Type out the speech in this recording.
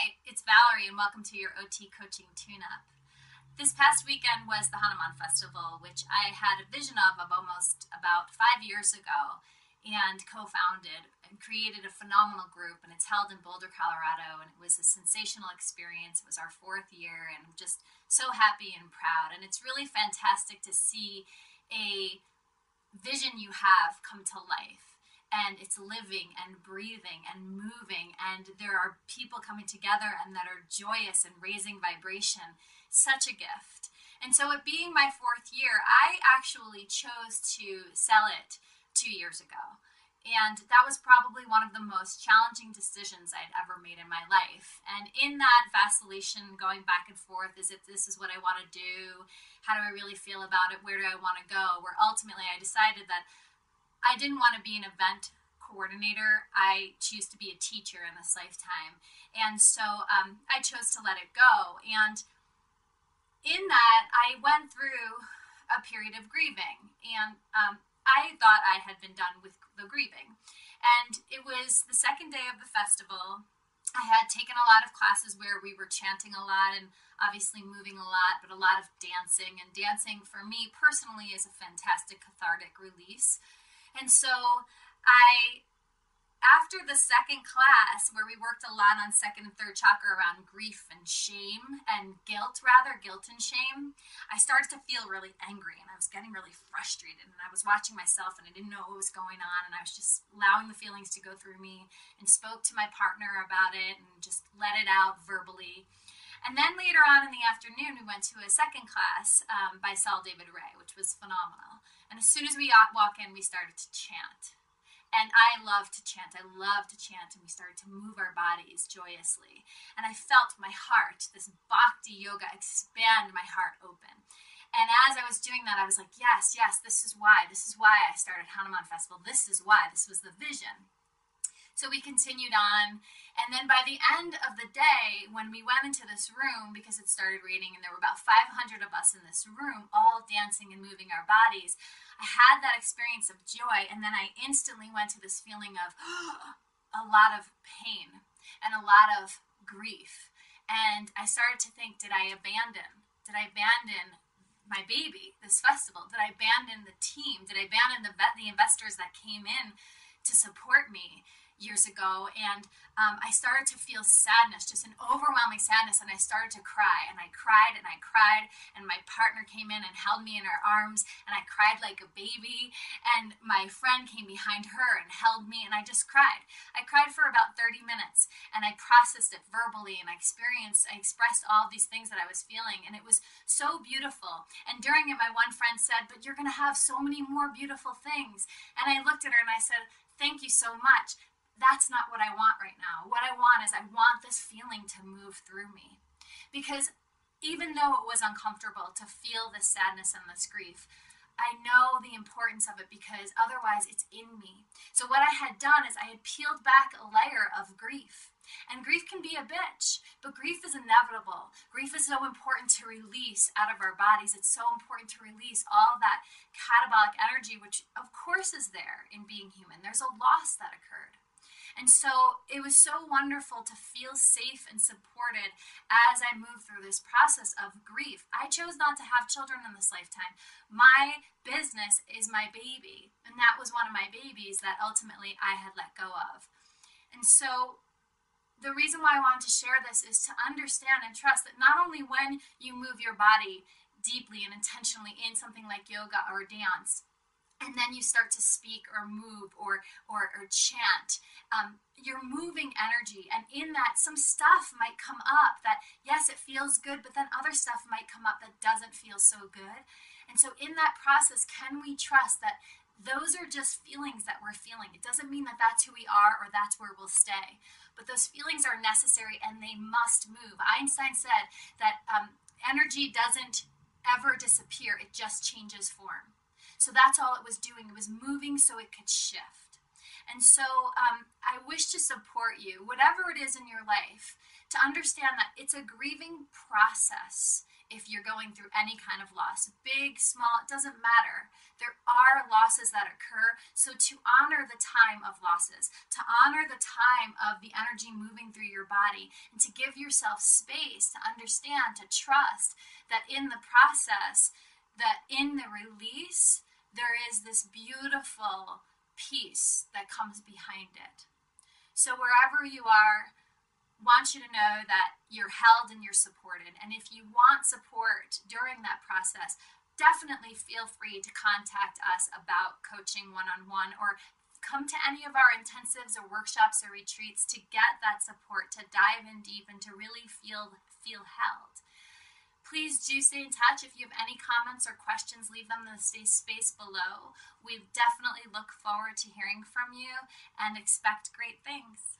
Hi, it's Valerie, and welcome to your OT Coaching Tune-Up. This past weekend was the Hanuman Festival, which I had a vision of almost about 5 years ago and co-founded and created a phenomenal group, and it's held in Boulder, Colorado, and it was a sensational experience. It was our 4th year, and I'm just so happy and proud, and it's really fantastic to see a vision you have come to life. And it's living and breathing and moving, and there are people coming together and that are joyous and raising vibration. Such a gift. And so it being my 4th year, I actually chose to sell it 2 years ago. And that was probably one of the most challenging decisions I'd ever made in my life. And in that vacillation, going back and forth, is it this is what I want to do? How do I really feel about it? Where do I want to go? Where ultimately I decided that I didn't want to be an event coordinator. I choose to be a teacher in this lifetime. And so I chose to let it go. And in that, I went through a period of grieving. And I thought I had been done with the grieving. And it was the second day of the festival. I had taken a lot of classes where we were chanting a lot and obviously moving a lot, but a lot of dancing. And dancing for me personally is a fantastic cathartic release. And so after the second class, where we worked a lot on second and third chakra around grief and shame and guilt and shame, I started to feel really angry, and I was getting really frustrated, and I was watching myself, and I didn't know what was going on, and I was just allowing the feelings to go through me, and spoke to my partner about it and just let it out verbally. And then later on in the afternoon, we went to a second class by Saul David Ray, which was phenomenal. And as soon as we walk in, we started to chant. And I love to chant. I love to chant. And we started to move our bodies joyously. And I felt my heart, this bhakti yoga, expand my heart open. And as I was doing that, I was like, yes, this is why. This is why I started Hanuman Festival. This is why. This was the vision. So we continued on, and then by the end of the day, when we went into this room, because it started raining and there were about 500 of us in this room, all dancing and moving our bodies, I had that experience of joy, and then I instantly went to this feeling of a lot of pain and a lot of grief. And I started to think, did I abandon my baby, this festival? Did I abandon the team? Did I abandon the investors that came in to support me years ago? And I started to feel sadness, just an overwhelming sadness, and I started to cry, and I cried, and my partner came in and held me in her arms, and I cried like a baby, and my friend came behind her and held me, and I just cried. I cried for about 30 minutes, and I processed it verbally, and I expressed all these things that I was feeling, and it was so beautiful. And during it, my one friend said, "But you're going to have so many more beautiful things." And I looked at her and I said, "Thank you so much. That's not what I want right now. What I want is I want this feeling to move through me." Because even though it was uncomfortable to feel this sadness and this grief, I know the importance of it because otherwise it's in me. So what I had done is I had peeled back a layer of grief. And grief can be a bitch, but grief is inevitable. Grief is so important to release out of our bodies. It's so important to release all that catabolic energy, which of course is there in being human. There's a loss that occurred. And so it was so wonderful to feel safe and supported as I moved through this process of grief. I chose not to have children in this lifetime. My business is my baby, and that was one of my babies that ultimately I had let go of. And so the reason why I wanted to share this is to understand and trust that not only when you move your body deeply and intentionally in something like yoga or dance, and then you start to speak or move or chant, you're moving energy. And in that, some stuff might come up that, yes, it feels good, but then other stuff might come up that doesn't feel so good. And so in that process, can we trust that those are just feelings that we're feeling? It doesn't mean that that's who we are or that's where we'll stay. But those feelings are necessary and they must move. Einstein said that energy doesn't ever disappear. It just changes form. So that's all it was doing. It was moving so it could shift. And so I wish to support you, whatever it is in your life, to understand that it's a grieving process. If you're going through any kind of loss, big, small, it doesn't matter. There are losses that occur. So to honor the time of losses, to honor the time of the energy moving through your body, and to give yourself space to understand, to trust that in the process, that in the release, there is this beautiful peace that comes behind it. So wherever you are, want you to know that you're held and you're supported. And if you want support during that process, definitely feel free to contact us about coaching one-on-one, or come to any of our intensives or workshops or retreats to get that support, to dive in deep and to really feel held. Please do stay in touch. If you have any comments or questions, leave them in the space below. We definitely look forward to hearing from you and expect great things.